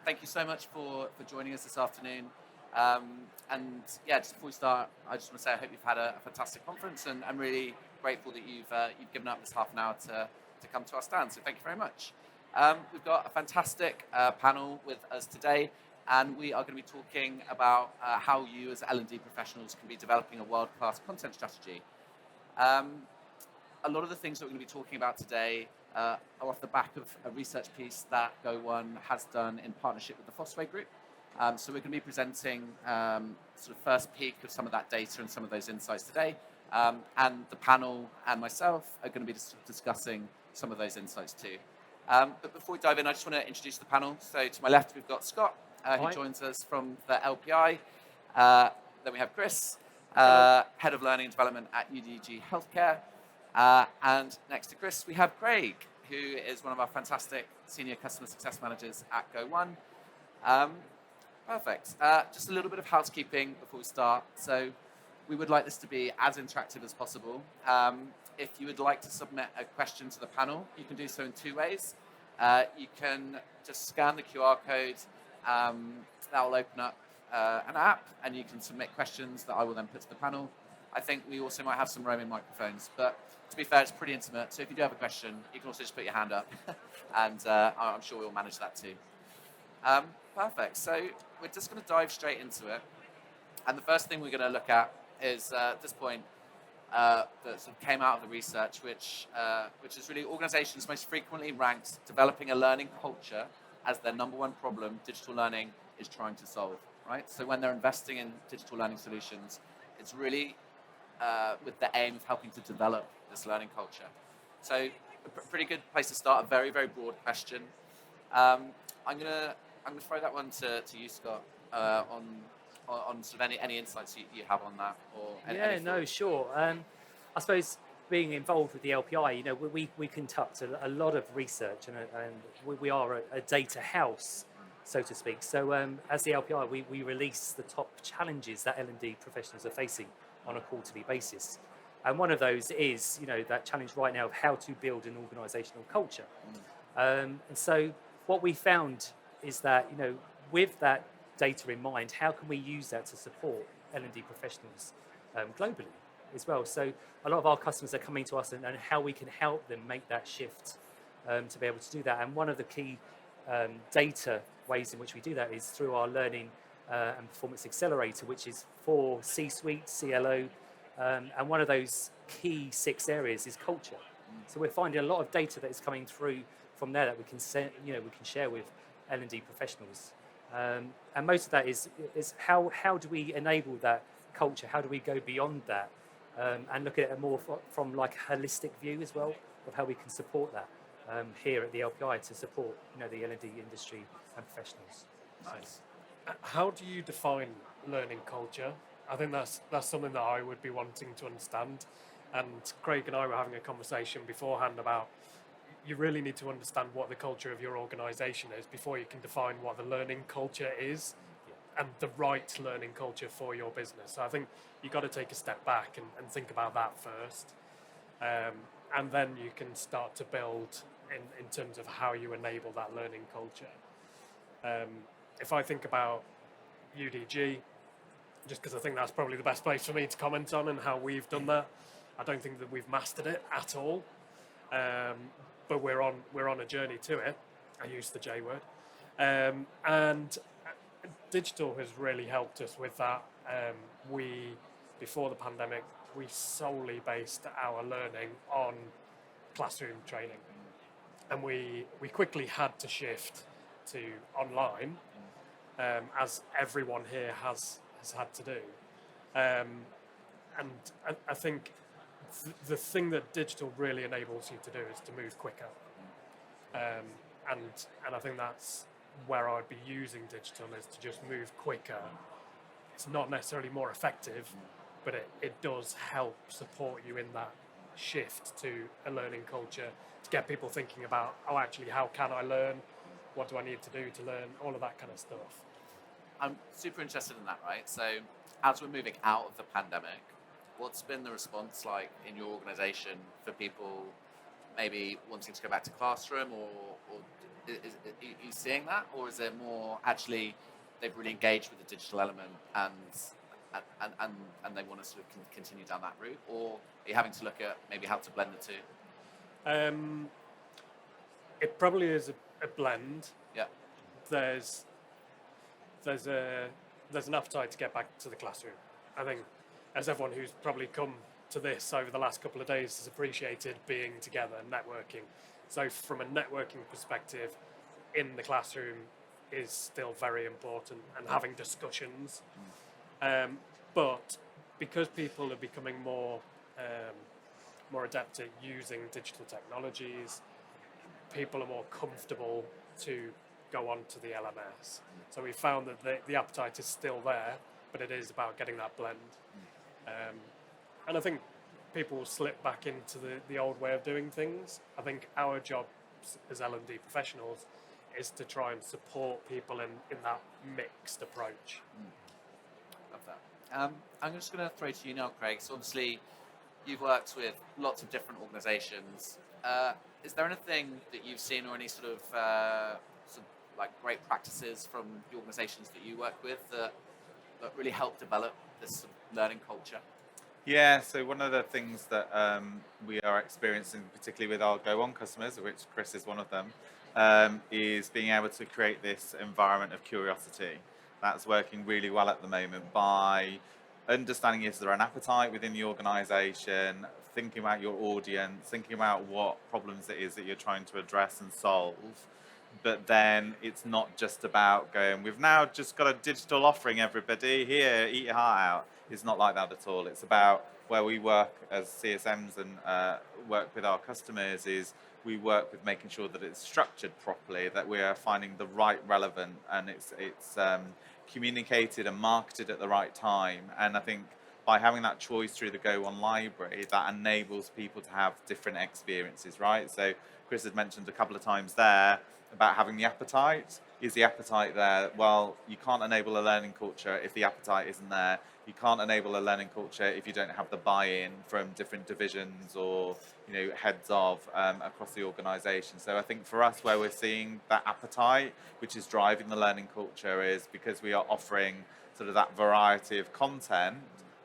thank you so much for joining us this afternoon. And yeah, just before we start, I just want to say I hope you've had a fantastic conference, and I'm really grateful that you've given up this half an hour to come to our stand. So thank you very much. We've got a fantastic panel with us today, and we are going to be talking about how you as L&D professionals can be developing a world-class content strategy. A lot of the things that we're going to be talking about today are off the back of a research piece that Go1 has done in partnership with the Fosway Group. So we're going to be presenting sort of first peek of some of that data and some of those insights today. And the panel and myself are going to be discussing some of those insights too. But before we dive in, I just want to introduce the panel. So to my left, we've got Scott, who joins us from the LPI. Then we have Chris, Head of Learning and Development at UDG Healthcare. And next to Chris, we have Craig, who is one of our fantastic senior customer success managers at Go1. Perfect. Just a little bit of housekeeping before we start. So we would like this to be as interactive as possible. If you would like to submit a question to the panel, you can do so in two ways. You can just scan the QR code. That will open up an app, and you can submit questions that I will then put to the panel. I think we also might have some roaming microphones, but to be fair, it's pretty intimate. So if you do have a question, you can also just put your hand up, and I'm sure we'll manage that too. Perfect. So we're just going to dive straight into it. And the first thing we're going to look at is, at this point, that sort of came out of the research, which is really organizations most frequently ranked developing a learning culture as their number one problem digital learning is trying to solve, right? So when they're investing in digital learning solutions, it's really with the aim of helping to develop this learning culture. So a pretty good place to start, a very, very broad question. I'm gonna throw that one to you, Scott, on sort of any insights you have on that, or any thoughts? Sure. I suppose being involved with the LPI, we conduct a lot of research, and we are a data house, so to speak. So as the LPI, we release the top challenges that L&D professionals are facing on a quarterly basis. And one of those is, that challenge right now of how to build an organisational culture. And so what we found is that, with that data in mind, how can we use that to support L&D professionals globally as well? So a lot of our customers are coming to us and how we can help them make that shift to be able to do that. And one of the key data ways in which we do that is through our Learning and Performance Accelerator, which is for C-suite, CLO, and one of those key 6 areas is culture. So we're finding a lot of data that is coming through from there that we can share with L&D professionals. And most of that is how do we enable that culture? How do we go beyond that and look at it more from like a holistic view as well of how we can support that here at the LPI to support the L&D industry and professionals. Nice. How do you define learning culture? I think that's something that I would be wanting to understand. And Craig and I were having a conversation beforehand about you really need to understand what the culture of your organisation is before you can define what the learning culture is and the right learning culture for your business. So I think you've got to take a step back and think about that first. And then you can start to build in terms of how you enable that learning culture. If I think about UDG, just because I think that's probably the best place for me to comment on and how we've done that, I don't think that we've mastered it at all. But we're on a journey to it. I use the J word. And digital has really helped us with that. Before the pandemic, we solely based our learning on classroom training. And we quickly had to shift to online, as everyone here has had to do. And I think the thing that digital really enables you to do is to move quicker. And I think that's where I'd be using digital, is to just move quicker. It's not necessarily more effective, but it does help support you in that shift to a learning culture, to get people thinking about, actually, how can I learn? What do I need to do to learn? All of that kind of stuff. I'm super interested in that, right? So as we're moving out of the pandemic, what's been the response like in your organisation for people maybe wanting to go back to classroom, or Are you seeing that, or is it more actually they've really engaged with the digital element and they want to sort of continue down that route, or are you having to look at maybe how to blend the two? It probably is a blend. Yeah. There's an appetite to get back to the classroom. I think, as everyone who's probably come to this over the last couple of days has appreciated being together and networking. So from a networking perspective, in the classroom is still very important, and having discussions. But because people are becoming more adept at using digital technologies, people are more comfortable to go on to the LMS. So we found that the appetite is still there, but it is about getting that blend. And I think people will slip back into the old way of doing things. I think our job as L&D professionals is to try and support people in that mixed approach. Love that. I'm just going to throw to you now, Craig. So obviously, you've worked with lots of different organisations. Is there anything that you've seen, or any sort of like great practices from the organisations that you work with that really help develop this sort of learning culture? Yeah, so one of the things that we are experiencing, particularly with our Go On customers, of which Chris is one of them, is being able to create this environment of curiosity. That's working really well at the moment by understanding, is there an appetite within the organisation, thinking about your audience, thinking about what problems it is that you're trying to address and solve. But then it's not just about going, we've now just got a digital offering, everybody, here, eat your heart out. It's not like that at all. It's about where we work as CSMs and work with our customers is we work with making sure that it's structured properly, that we are finding the right relevant, and it's communicated and marketed at the right time. And I think by having that choice through the Go On library, that enables people to have different experiences, right? So Chris had mentioned a couple of times there about having the appetite. Is the appetite there? Well, you can't enable a learning culture if the appetite isn't there. You can't enable a learning culture if you don't have the buy-in from different divisions or heads of across the organisation. So I think for us, where we're seeing that appetite, which is driving the learning culture, is because we are offering sort of that variety of content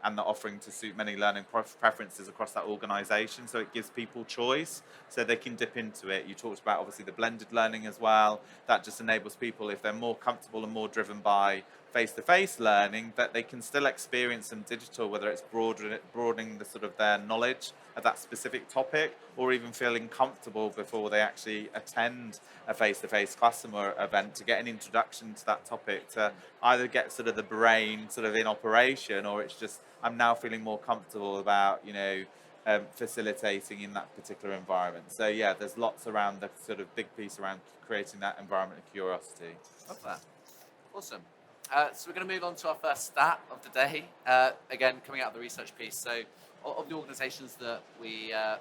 and the offering to suit many learning preferences across that organisation. So it gives people choice, so they can dip into it. You talked about obviously the blended learning as well. That just enables people, if they're more comfortable and more driven by face-to-face learning, that they can still experience some digital, whether it's broadening the sort of their knowledge of that specific topic, or even feeling comfortable before they actually attend a face-to-face customer event to get an introduction to that topic, to either get sort of the brain sort of in operation, or it's just, I'm now feeling more comfortable about, facilitating in that particular environment. So yeah, there's lots around the sort of big piece around creating that environment of curiosity. Love that. Awesome. So we're going to move on to our first stat of the day. Again, coming out of the research piece. So of the organisations that we that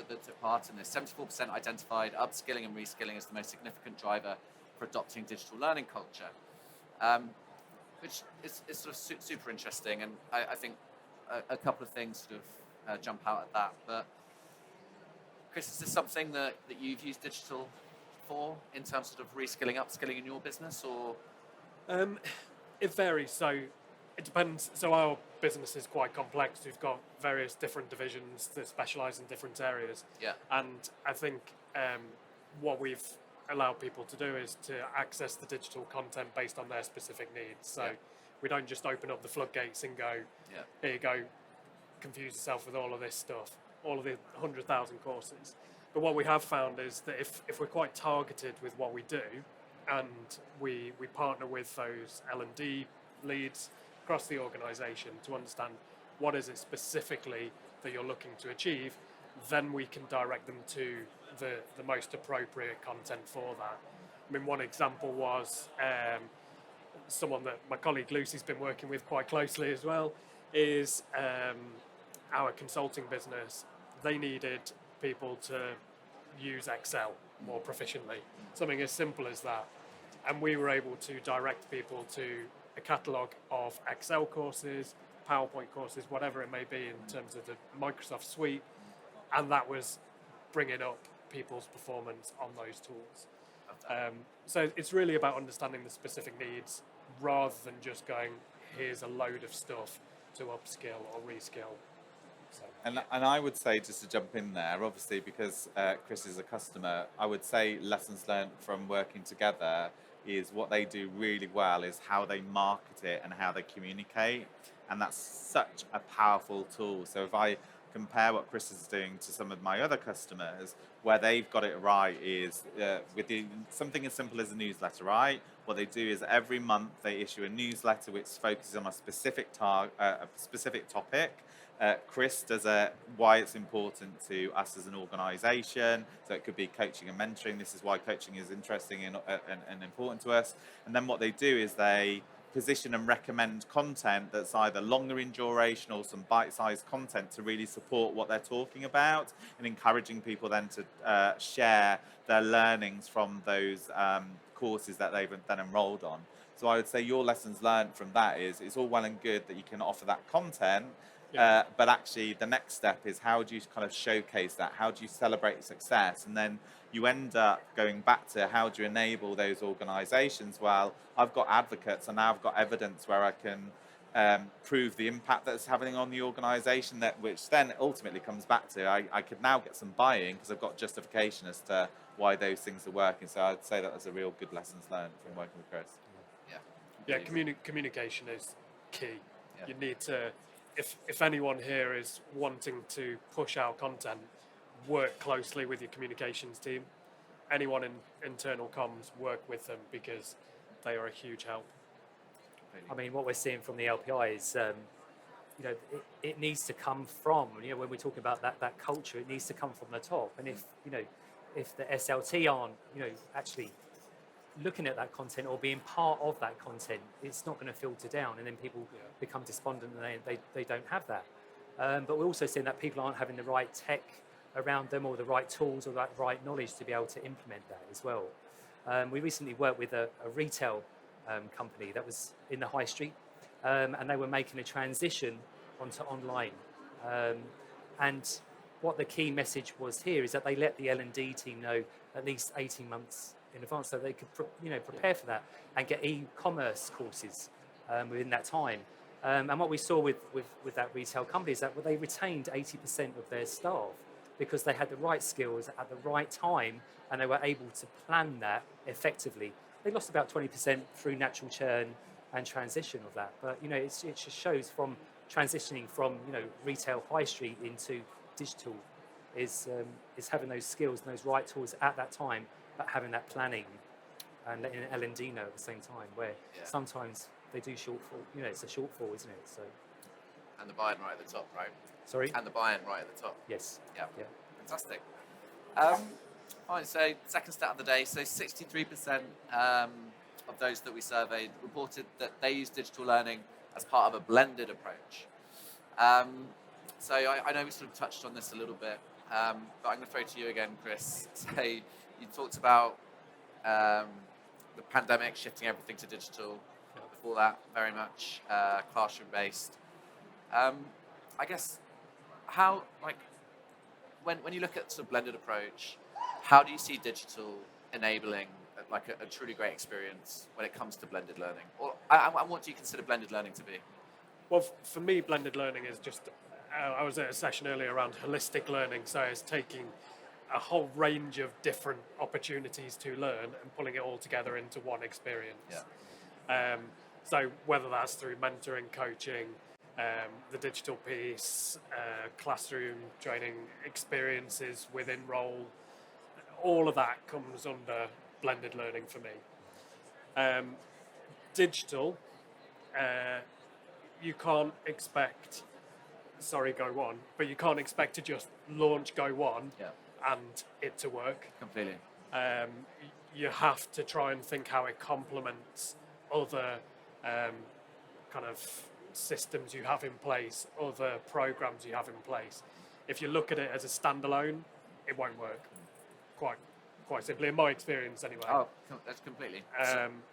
took part in this, 74% identified upskilling and reskilling as the most significant driver for adopting digital learning culture, which is sort of super interesting. And I think a couple of things sort of jump out at that. But Chris, is this something that you've used digital for in terms of reskilling, upskilling in your business, or? It varies, so it depends. So our business is quite complex. We've got various different divisions that specialise in different areas. Yeah. And I think what we've allowed people to do is to access the digital content based on their specific needs. So we don't just open up the floodgates and go, here you go, confuse yourself with all of this stuff, all of the 100,000 courses. But what we have found is that if we're quite targeted with what we do, and we partner with those L&D leads across the organisation to understand what is it specifically that you're looking to achieve, then we can direct them to the most appropriate content for that. I mean, one example was someone that my colleague Lucy's been working with quite closely as well, is our consulting business. They needed people to use Excel more proficiently, something as simple as that. And we were able to direct people to a catalogue of Excel courses, PowerPoint courses, whatever it may be in terms of the Microsoft suite, and that was bringing up people's performance on those tools. So it's really about understanding the specific needs rather than just going, here's a load of stuff to upskill or reskill. So, And I would say, just to jump in there, obviously because Chris is a customer, I would say lessons learned from working together is what they do really well is how they market it and how they communicate. And that's such a powerful tool. So if I compare what Chris is doing to some of my other customers, where they've got it right is something as simple as a newsletter, right? What they do is every month they issue a newsletter which focuses on a specific topic. Chris does why it's important to us as an organisation. So it could be coaching and mentoring. This is why coaching is interesting and important to us. And then what they do is they position and recommend content that's either longer in duration or some bite-sized content to really support what they're talking about, and encouraging people then to share their learnings from those courses that they've then enrolled on. So I would say your lessons learned from that is it's all well and good that you can offer that content, but actually the next step is how do you kind of showcase that? How do you celebrate success? And then you end up going back to how do you enable those organisations? Well, I've got advocates and now I've got evidence where I can prove the impact that's having on the organisation, which then ultimately comes back to I could now get some buy-in because I've got justification as to why those things are working. So I'd say that was a real good lessons learned from working with Chris. Communication is key. Yeah. You need to, if anyone here is wanting to push out content, work closely with your communications team. Anyone in internal comms, work with them because they are a huge help. I mean, what we're seeing from the LPI is, it needs to come from, when we're talking about that culture, it needs to come from the top. And if the SLT aren't, actually looking at that content or being part of that content, it's not going to filter down, and then people become despondent and they don't have that. But we're also seeing that people aren't having the right tech around them or the right tools or that right knowledge to be able to implement that as well. We recently worked with a retail company that was in the high street, and they were making a transition onto online. And what the key message was here is that they let the L&D team know at least 18 months in advance so they could prepare for that and get e-commerce courses within that time. And what we saw with that retail company is that they retained 80% of their staff because they had the right skills at the right time and they were able to plan that effectively. They lost about 20% through natural churn and transition of that. But it just shows from transitioning from retail high street into digital is having those skills and those right tools at that time, but having that planning and letting L&D know at the same time, where sometimes they do shortfall. It's a shortfall, isn't it? So. And the buy-in right at the top, right? Sorry? And the buy-in right at the top. Yes. Yeah. Fantastic. Fine, so second stat of the day. So 63% of those that we surveyed reported that they use digital learning as part of a blended approach. So I know we sort of touched on this a little bit, but I'm going to throw to you again, Chris. So you talked about the pandemic shifting everything to digital. Before that, very much classroom-based. I guess how, when you look at sort of blended approach, how do you see digital enabling a truly great experience when it comes to blended learning? And what do you consider blended learning to be? Well, for me, blended learning is just, I was at a session earlier around holistic learning, so it's taking a whole range of different opportunities to learn and pulling it all together into one experience. So whether that's through mentoring, coaching, the digital piece, classroom training experiences within role, all of that comes under blended learning for me. Digital, you can't expect, but you can't expect to just launch Go One and it to work. Completely. You have to try and think how it complements other kind of systems you have in place, other programs you have in place. If you look at it as a standalone, it won't work. Quite simply, in my experience anyway. Oh, that's completely.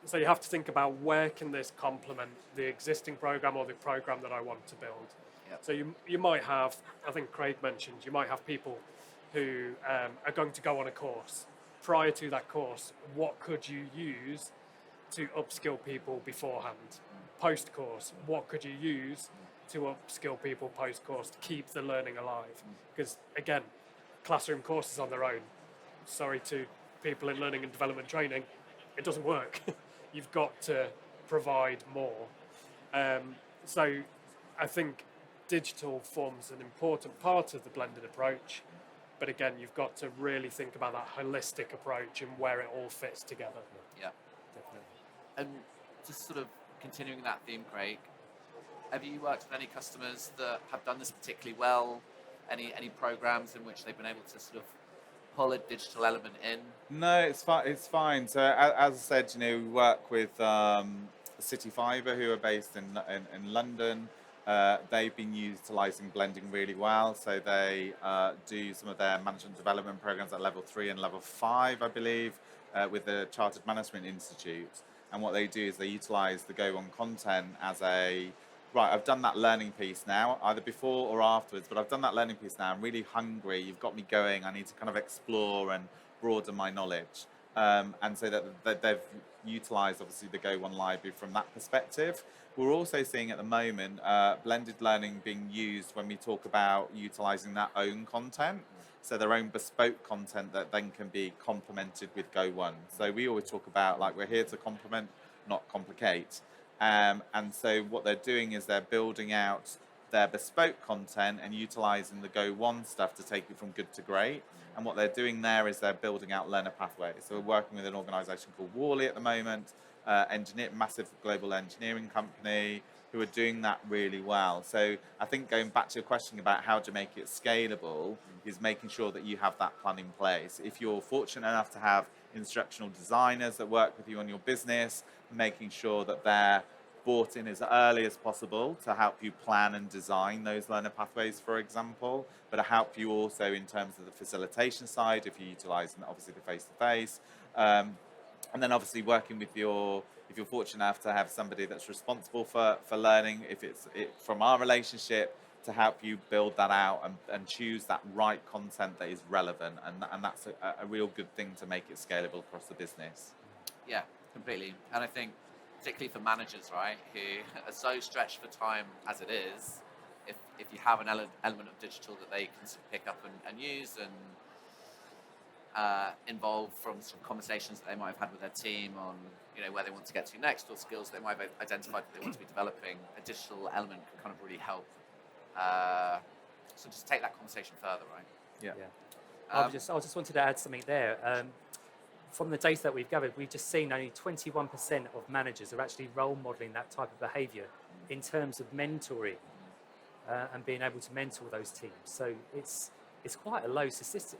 So you have to think about where can this complement the existing program or the program that I want to build. Yep. So you might have, I think Craig mentioned, you might have people who are going to go on a course prior to that course, what could you use to upskill people beforehand? Post-course, what could you use to upskill people post-course to keep the learning alive? Because again, classroom courses on their own, sorry to people in learning and development training, it doesn't work. You've got to provide more. So I think digital forms an important part of the blended approach, but again, you've got to really think about that holistic approach and where it all fits together. Yeah, definitely. And just sort of continuing that theme, Craig, have you worked with any customers that have done this particularly well? Any programs in which they've been able to sort of pull a digital element in? No, it's fine. It's fine. So as I said, we work with City Fibre, who are based in London. They've been utilising blending really well. So they do some of their management development programs at level 3 and level 5, I believe, with the Chartered Management Institute. And what they do is they utilise the Go On content as a right, I've done that learning piece now, either before or afterwards, but I've done that learning piece now. I'm really hungry. You've got me going. I need to kind of explore and broaden my knowledge. And so that they've utilised, obviously, the Go On library from that perspective. We're also seeing at the moment blended learning being used when we talk about utilising their own content. So their own bespoke content that then can be complemented with Go On. So we always talk about, like, we're here to complement, not complicate. And so what they're doing is they're building out their bespoke content and utilising the Go On stuff to take it from good to great. And what they're doing there is they're building out learner pathways. So we're working with an organisation called Worley at the moment, massive global engineering company, who are doing that really well. So I think going back to your question about how to make it scalable is making sure that you have that plan in place. If you're fortunate enough to have instructional designers that work with you on your business, making sure that they're brought in as early as possible to help you plan and design those learner pathways, for example, but to help you also in terms of the facilitation side, if you're utilising obviously the face-to-face, and then obviously working with if you're fortunate enough to have somebody that's responsible for learning, if it's from our relationship, to help you build that out and choose that right content that is relevant, and that's a real good thing to make it scalable across the business. Yeah, completely. And I think particularly for managers, right, who are so stretched for time as it is, if you have an element of digital that they can sort of pick up and use and involve from some conversations that they might have had with their team on, where they want to get to next, or skills they might have identified that they want to be developing, a digital element can kind of really help. So just take that conversation further, right? Yeah. I just wanted to add something there. From the data that we've gathered, we've just seen only 21% of managers are actually role modelling that type of behaviour in terms of mentoring and being able to mentor those teams. So it's quite a low statistic,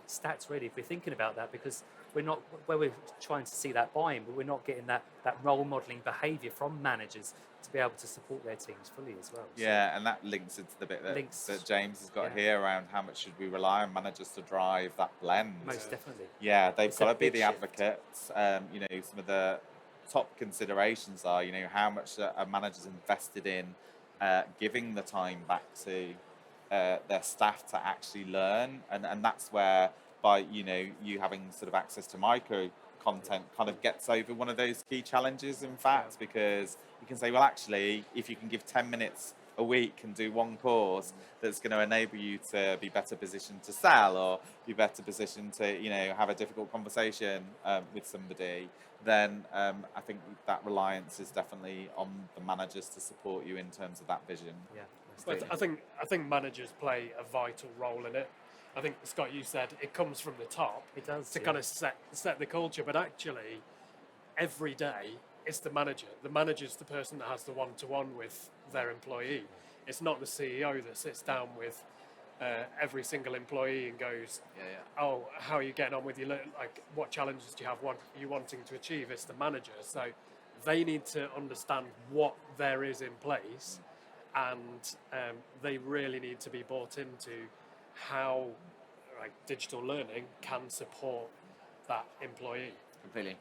stats really, if we're thinking about that, because we're trying to see that buy-in, but we're not getting that role modelling behaviour from managers to be able to support their teams fully as well. Yeah, so, and that links into the bit that James has got here around how much should we rely on managers to drive that blend. Most definitely. Yeah, they've got to be the advocates. Some of the top considerations are, how much a manager's invested in giving the time back to their staff to actually learn, and that's where by you having sort of access to micro content kind of gets over one of those key challenges, in fact, because you can say, well, actually, if you can give 10 minutes a week and do one course that's going to enable you to be better positioned to sell or be better positioned to have a difficult conversation with somebody, then I think that reliance is definitely on the managers to support you in terms of that vision. Yeah. But I think managers play a vital role in it. I think, Scott, you said it comes from the top. It does, to kind of set the culture, but actually every day it's the manager. The manager's the person that has the one-to-one with their employee. It's not the CEO that sits down with every single employee and goes, oh, how are you getting on with your what challenges do you have? What are you wanting to achieve? It's the manager. So they need to understand what there is in place, and they really need to be bought into how digital learning can support that employee. Completely.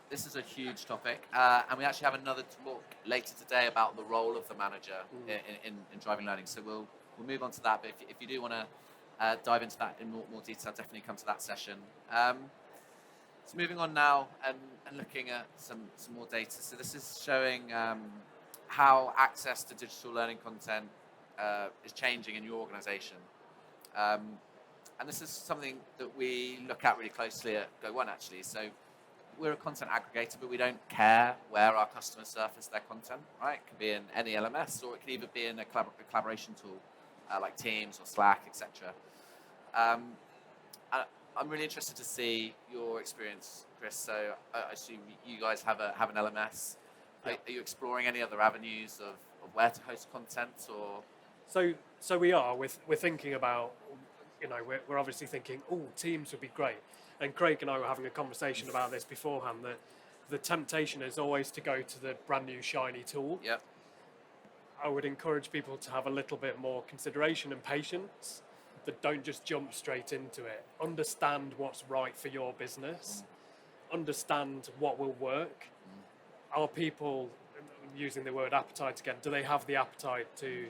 This is a huge topic, and we actually have another talk later today about the role of the manager in driving learning. So we'll move on to that. But if you do want to dive into that in more detail, definitely come to that session. So moving on now and looking at some more data. So this is showing how access to digital learning content is changing in your organization. And this is something that we look at really closely at Go1 actually. So we're a content aggregator, but we don't care where our customers surface their content, right? It can be in any LMS, or it can even be in a collaboration tool like Teams or Slack, etc. I'm really interested to see your experience, Chris. So I assume you guys have an LMS. Yeah. Are you exploring any other avenues of where to host content, or? So we are. We're thinking about, we're obviously thinking, Teams would be great. And Craig and I were having a conversation about this beforehand, that the temptation is always to go to the brand new shiny tool. Yep. I would encourage people to have a little bit more consideration and patience, that don't just jump straight into it. Understand what's right for your business. Understand what will work. Are people, using the word appetite again, do they have the appetite to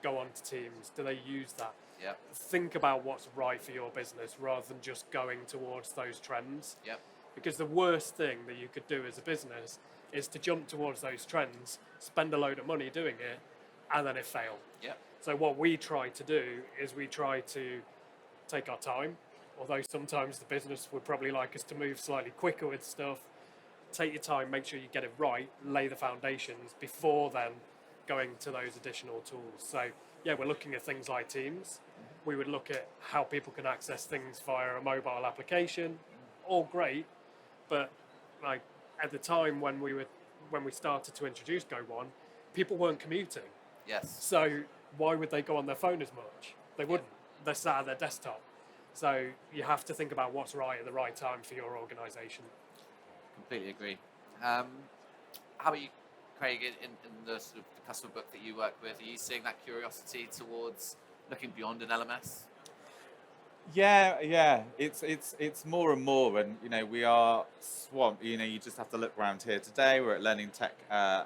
go on to Teams? Do they use that? Yep. Think about what's right for your business rather than just going towards those trends. Yep. Because the worst thing that you could do as a business is to jump towards those trends, spend a load of money doing it, and then it fail. Yep. So what we try to do is we try to take our time, although sometimes the business would probably like us to move slightly quicker with stuff. Take your time, make sure you get it right, lay the foundations before then going to those additional tools. So yeah, we're looking at things like Teams. We would look at how people can access things via a mobile application. All great, but like at the time when we started to introduce Go1, people weren't commuting. Yes. So why would they go on their phone as much? They wouldn't. They're sat at their desktop. So you have to think about what's right at the right time for your organisation. Completely agree. How about you, Craig, in the sort of the customer book that you work with? Are you seeing that curiosity towards looking beyond an LMS? Yeah, it's more and more, and we are swamped. You just have to look around here today. We're at Learning Tech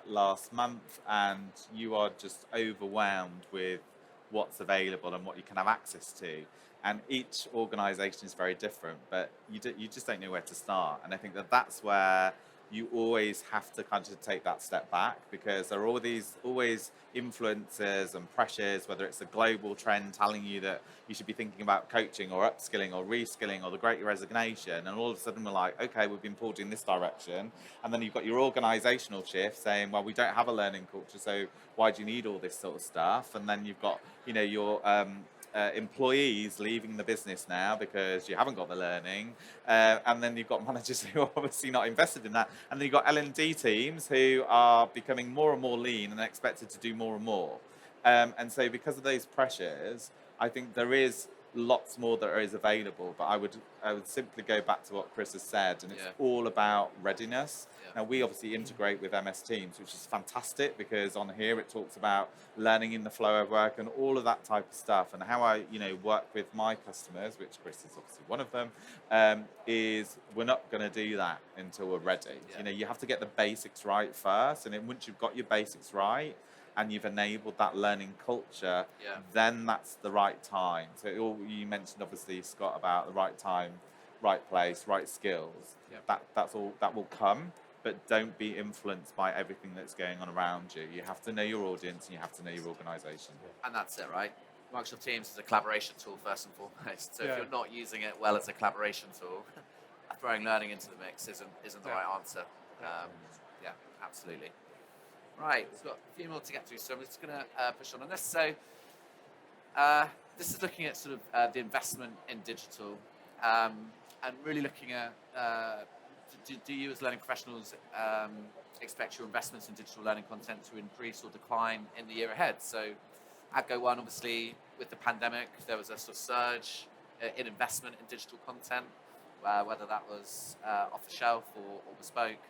last month, and you are just overwhelmed with what's available and what you can have access to. And each organisation is very different, but you just don't know where to start. And I think that's where you always have to kind of take that step back, because there are always influences and pressures, whether it's a global trend telling you that you should be thinking about coaching or upskilling or reskilling or the great resignation, and all of a sudden we're like, okay, we've been pulled in this direction, and then you've got your organisational shift saying, well, we don't have a learning culture, so why do you need all this sort of stuff? And then you've got your employees leaving the business now because you haven't got the learning, and then you've got managers who are obviously not invested in that, and then you've got L&D teams who are becoming more and more lean and expected to do more and more, and so because of those pressures, I think there is lots more that is available, but I would simply go back to what Chris has said, and it's all about readiness. Now, we obviously integrate with MS Teams, which is fantastic, because on here it talks about learning in the flow of work and all of that type of stuff. And how I work with my customers, which Chris is obviously one of them, is we're not going to do that until we're ready. You have to get the basics right first, and then once you've got your basics right and you've enabled that learning culture, then that's the right time. So you mentioned obviously, Scott, about the right time, right place, right skills. That's all that will come. But don't be influenced by everything that's going on around you. You have to know your audience and you have to know your organisation. And that's it, right? Microsoft Teams is a collaboration tool first and foremost. So if you're not using it well as a collaboration tool, throwing learning into the mix isn't the right answer. Yeah, absolutely. Right, we've got a few more to get through, so I'm just going to push on this. So this is looking at sort of the investment in digital, and really looking at do you as learning professionals expect your investments in digital learning content to increase or decline in the year ahead? So at Go1, obviously, with the pandemic, there was a sort of surge in investment in digital content, whether that was off the shelf or bespoke.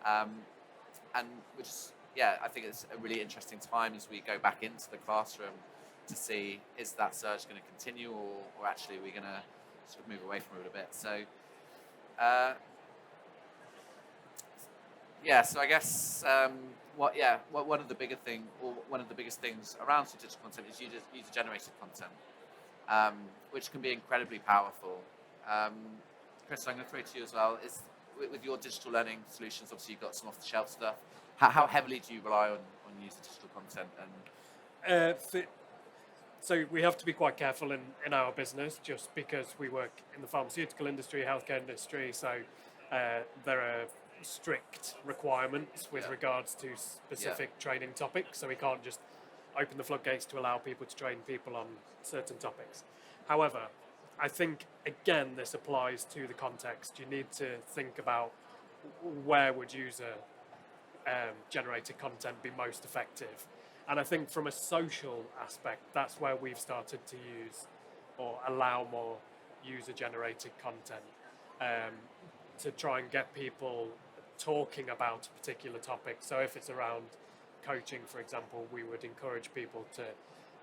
And which, I think it's a really interesting time as we go back into the classroom to see, is that surge going to continue, or actually are we going to sort of move away from it a bit? So, so I guess one of the biggest things around digital content is user-generated content, which can be incredibly powerful. Chris, I'm going to throw it to you as well. with your digital learning solutions, obviously you've got some off-the-shelf stuff. How heavily do you rely on user digital content? And So we have to be quite careful in our business, just because we work in the pharmaceutical industry, healthcare industry, so there are strict requirements with regards to specific training topics, so we can't just open the floodgates to allow people to train people on certain topics. However, I think, again, this applies to the context. You need to think about where would user generated content be most effective. And I think from a social aspect, that's where we've started to use or allow more user-generated content to try and get people talking about a particular topic. So if it's around coaching, for example, we would encourage people to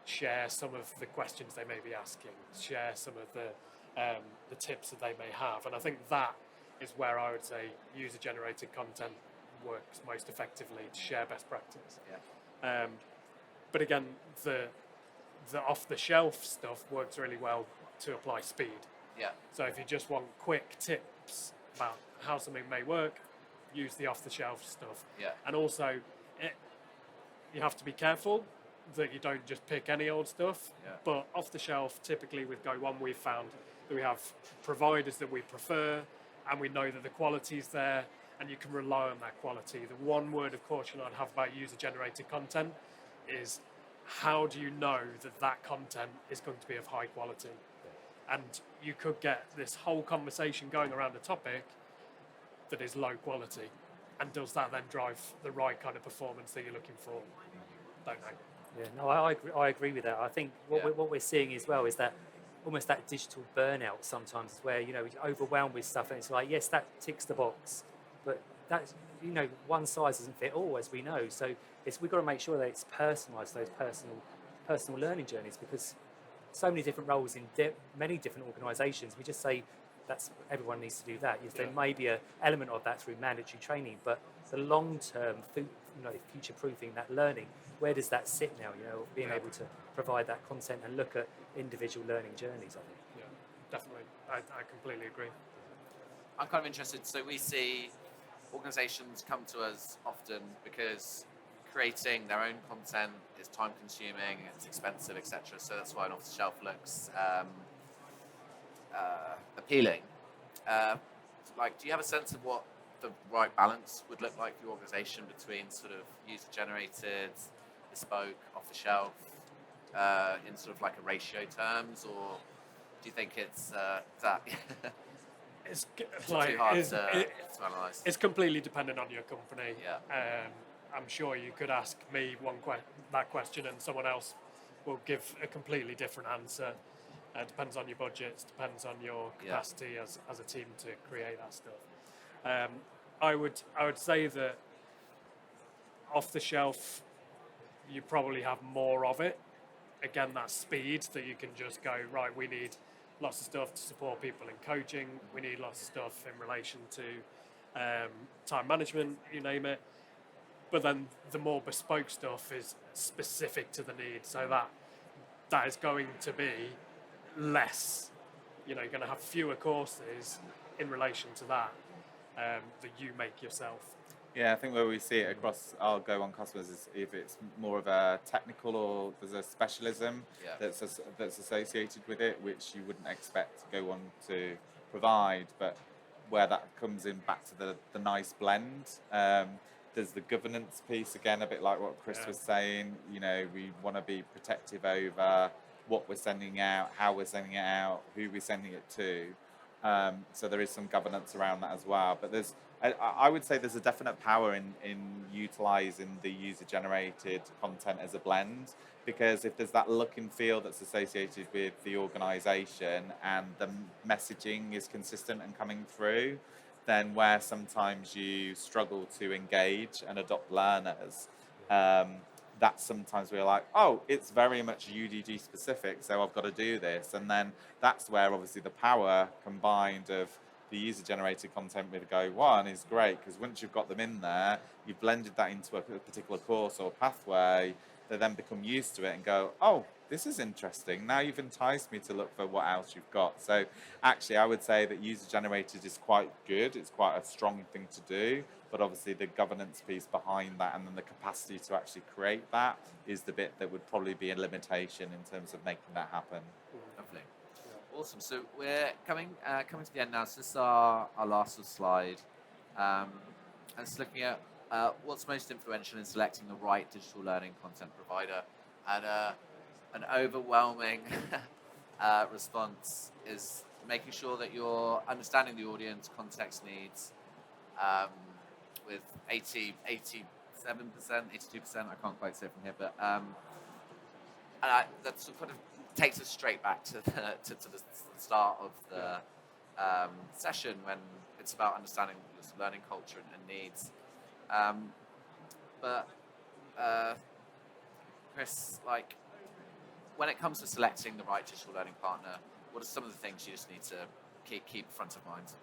share some of the questions they may be asking, share some of the tips that they may have. And I think that is where I would say user-generated content works most effectively to share best practice. yeah. But again, the off-the-shelf stuff works really well to apply speed. Yeah. So if you just want quick tips about how something may work, use the off-the-shelf stuff. Yeah. And also, you have to be careful that you don't just pick any old stuff. Yeah. But off-the-shelf, typically with Go One, we've found that we have providers that we prefer, and we know that the quality's there, and you can rely on that quality. The one word of caution I'd have about user-generated content is, how do you know that that content is going to be of high quality? And you could get this whole conversation going around a topic that is low quality. And does that then drive the right kind of performance that you're looking for? Don't know. Yeah, no, I agree with that. I think what we're seeing as well is that almost that digital burnout sometimes, where you're overwhelmed with stuff, and it's like, yes, that ticks the box, but that's one size doesn't fit all, as we know. So we've got to make sure that it's personalised, those personal learning journeys, because so many different roles in many different organisations. We just say everyone needs to do that. Yes, there may be an element of that through mandatory training, but the long-term, future-proofing that learning, where does that sit now? Being able to provide that content and look at individual learning journeys, I think. Yeah, definitely. I completely agree. I'm kind of interested. So we see organisations come to us often because creating their own content is time-consuming, it's expensive, etc. So that's why an off-the-shelf looks appealing. Do you have a sense of what the right balance would look like for your organisation between sort of user-generated, bespoke, off-the-shelf, in sort of like a ratio terms, or do you think it's that? It's too hard to analyse. It's completely dependent on your company. Yeah. I'm sure you could ask me that question, and someone else will give a completely different answer. Depends on your budgets, depends on your capacity as a team to create that stuff. I would say that off the shelf, you probably have more of it. Again, that speed that you can just go, right, we need lots of stuff to support people in coaching, we need lots of stuff in relation to time management, you name it. But then the more bespoke stuff is specific to the need, so that is going to be less. You're going to have fewer courses in relation to that that you make yourself. Yeah, I think where we see it across our Go On customers is if it's more of a technical or there's a specialism that's associated with it, which you wouldn't expect Go On to provide, but where that comes in back to the nice blend. There's the governance piece, again, a bit like what Chris was saying. We want to be protective over what we're sending out, how we're sending it out, who we're sending it to. So there is some governance around that as well. But I would say there's a definite power in utilising the user-generated content as a blend, because if there's that look and feel that's associated with the organisation and the messaging is consistent and coming through, then where sometimes you struggle to engage and adopt learners, that's sometimes we're like, oh, it's very much UDG specific, so I've got to do this. And then that's where obviously the power combined of the user-generated content with Go One is great, because once you've got them in there, you've blended that into a particular course or pathway, they then become used to it and go, oh, this is interesting. Now you've enticed me to look for what else you've got. So actually, I would say that user generated is quite good. It's quite a strong thing to do. But obviously the governance piece behind that and then the capacity to actually create that is the bit that would probably be a limitation in terms of making that happen. Lovely. Awesome. So we're coming to the end now. So this is our last slide. And it's looking at what's most influential in selecting the right digital learning content provider. And an overwhelming response is making sure that you're understanding the audience, context needs, with 87%, 82%, I can't quite say it from here, but that sort of takes us straight back to the start of the session, when it's about understanding this learning culture and needs. But Chris, like, when it comes to selecting the right digital learning partner, what are some of the things you just need to keep front of mind?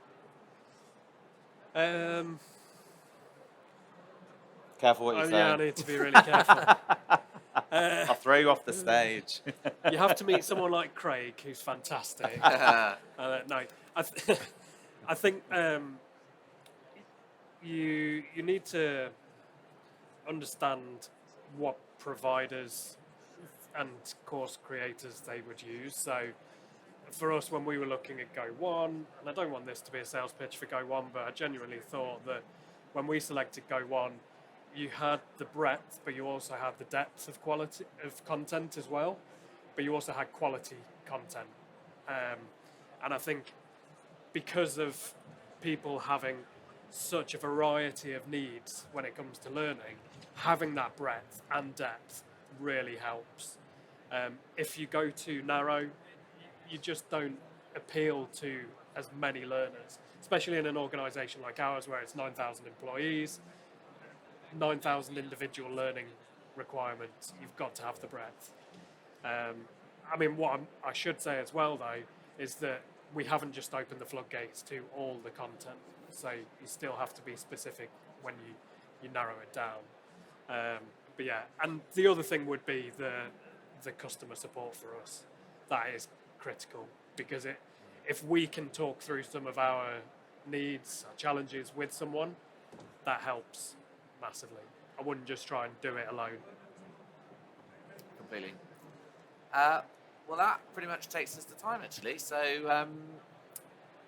Careful what you say. Yeah, I need to be really careful. I'll throw you off the stage. You have to meet someone like Craig, who's fantastic. No, I think you need to understand what providers and course creators they would use. So for us, when we were looking at Go One, and I don't want this to be a sales pitch for Go One, but I genuinely thought that when we selected Go One, you had the breadth, but you also had the depth of quality of content as well. But you also had quality content, and I think because of people having such a variety of needs when it comes to learning, having that breadth and depth really helps. If you go too narrow, you just don't appeal to as many learners, especially in an organisation like ours where it's 9,000 employees. 9,000 individual learning requirements, you've got to have the breadth. I mean, what I should say as well, though, is that we haven't just opened the floodgates to all the content, so you still have to be specific when you narrow it down. But yeah, and the other thing would be the customer support for us. That is critical, because if we can talk through some of our needs, our challenges with someone, that helps massively. I wouldn't just try and do it alone. Completely. Well, that pretty much takes us to time, actually. So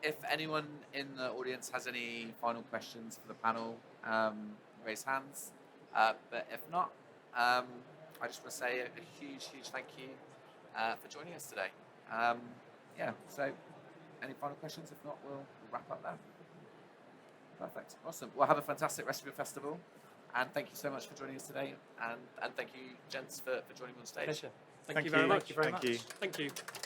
if anyone in the audience has any final questions for the panel, raise hands. But if not, I just want to say a huge thank you for joining us today. So any final questions? If not, we'll wrap up there. Perfect. Awesome. Well, have a fantastic rest of your festival. And thank you so much for joining us today. And thank you, gents, for joining me on stage. Pleasure. Thank you very much. Thank you very much. Thank you. Thank you.